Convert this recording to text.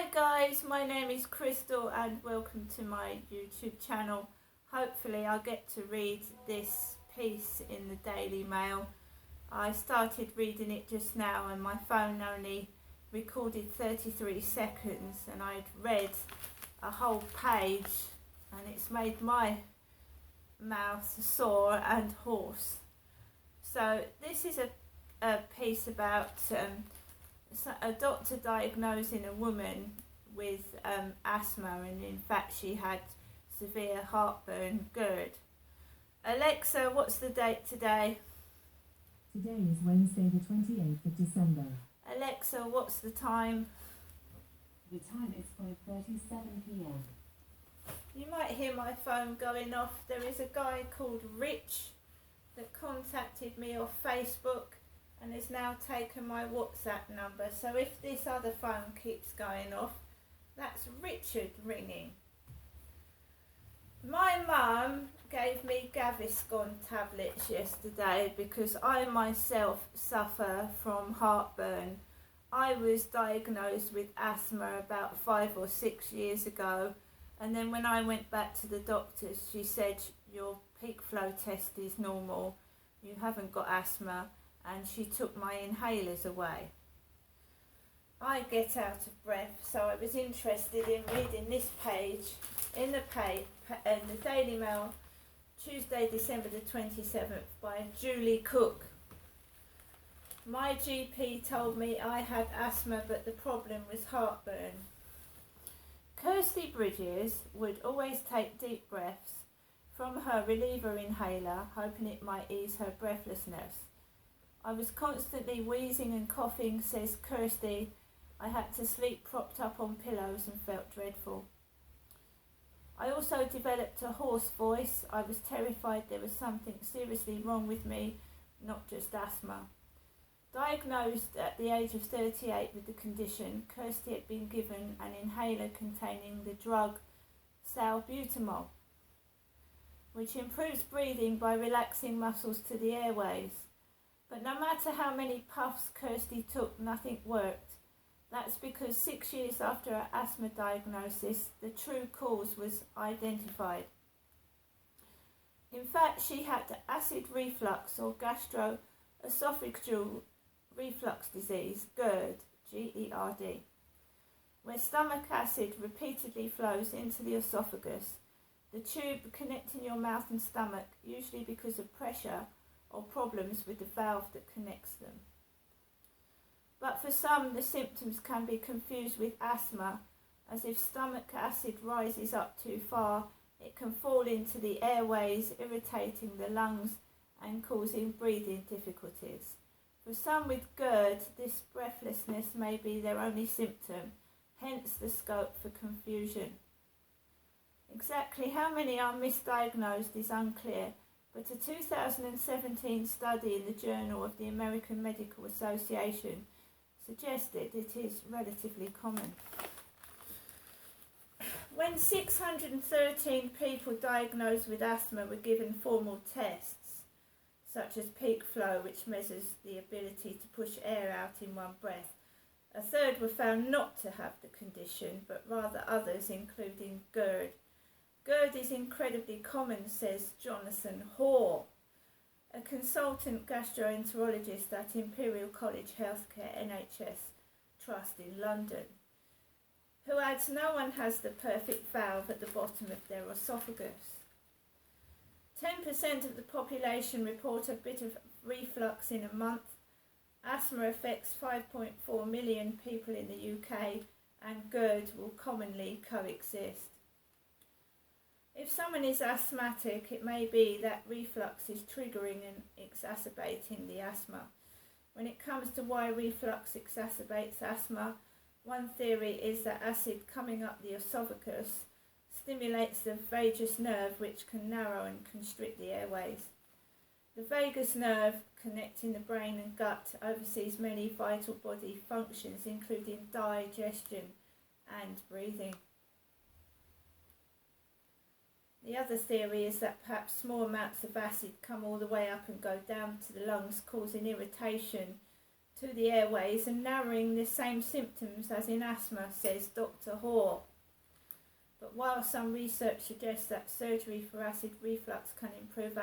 Hi guys, my name is Crystal and welcome to my YouTube channel. Hopefully I get to read this piece in the Daily Mail. I started reading it just now and my phone only recorded 33 seconds and I'd read a whole page and it's made my mouth sore and hoarse. So this is a piece about a doctor diagnosing a woman with asthma, and in fact she had severe heartburn, Gerd. Alexa, what's the date today? Today is Wednesday the 28th of December. Alexa, what's the time? The time is 5:37 p.m. You might hear my phone going off. There is a guy called Rich that contacted me off Facebook and has now taken my WhatsApp number. So if this other phone keeps going off, that's Richard ringing. My mum gave me Gaviscon tablets yesterday because I myself suffer from heartburn. I was diagnosed with asthma about 5 or 6 years ago, and then when I went back to the doctors, she said your peak flow test is normal, you haven't got asthma, and she took my inhalers away. I get out of breath, so I was interested in reading this page in the Daily Mail, Tuesday, December the 27th, by Julie Cook. My GP told me I had asthma, but the problem was heartburn. Kirsty Bridges would always take deep breaths from her reliever inhaler, hoping it might ease her breathlessness. I was constantly wheezing and coughing, says Kirsty. I had to sleep propped up on pillows and felt dreadful. I also developed a hoarse voice. I was terrified there was something seriously wrong with me, not just asthma. Diagnosed at the age of 38 with the condition, Kirsty had been given an inhaler containing the drug salbutamol, which improves breathing by relaxing muscles to the airways. But no matter how many puffs Kirsty took, nothing worked. That's because 6 years after her asthma diagnosis, the true cause was identified. In fact, she had acid reflux or gastroesophageal reflux disease, Gerd, G-E-R-D, where stomach acid repeatedly flows into the esophagus, the tube connecting your mouth and stomach, usually because of pressure or problems with the valve that connects them. But for some, the symptoms can be confused with asthma, as if stomach acid rises up too far, it can fall into the airways, irritating the lungs and causing breathing difficulties. For some with Gerd, this breathlessness may be their only symptom, hence the scope for confusion. Exactly how many are misdiagnosed is unclear, but a 2017 study in the Journal of the American Medical Association suggested it is relatively common. When 613 people diagnosed with asthma were given formal tests, such as peak flow, which measures the ability to push air out in one breath, a third were found not to have the condition, but rather others, including Gerd. Gerd is incredibly common, says Jonathan Hoare, a consultant gastroenterologist at Imperial College Healthcare NHS Trust in London, who adds no one has the perfect valve at the bottom of their esophagus. 10% of the population report a bit of reflux in a month. Asthma affects 5.4 million people in the UK, and Gerd will commonly coexist. If someone is asthmatic, it may be that reflux is triggering and exacerbating the asthma. When it comes to why reflux exacerbates asthma, one theory is that acid coming up the esophagus stimulates the vagus nerve, which can narrow and constrict the airways. The vagus nerve, connecting the brain and gut, oversees many vital body functions, including digestion and breathing. The other theory is that perhaps small amounts of acid come all the way up and go down to the lungs, causing irritation to the airways and narrowing the same symptoms as in asthma, says Dr. Hoare. But while some research suggests that surgery for acid reflux can improve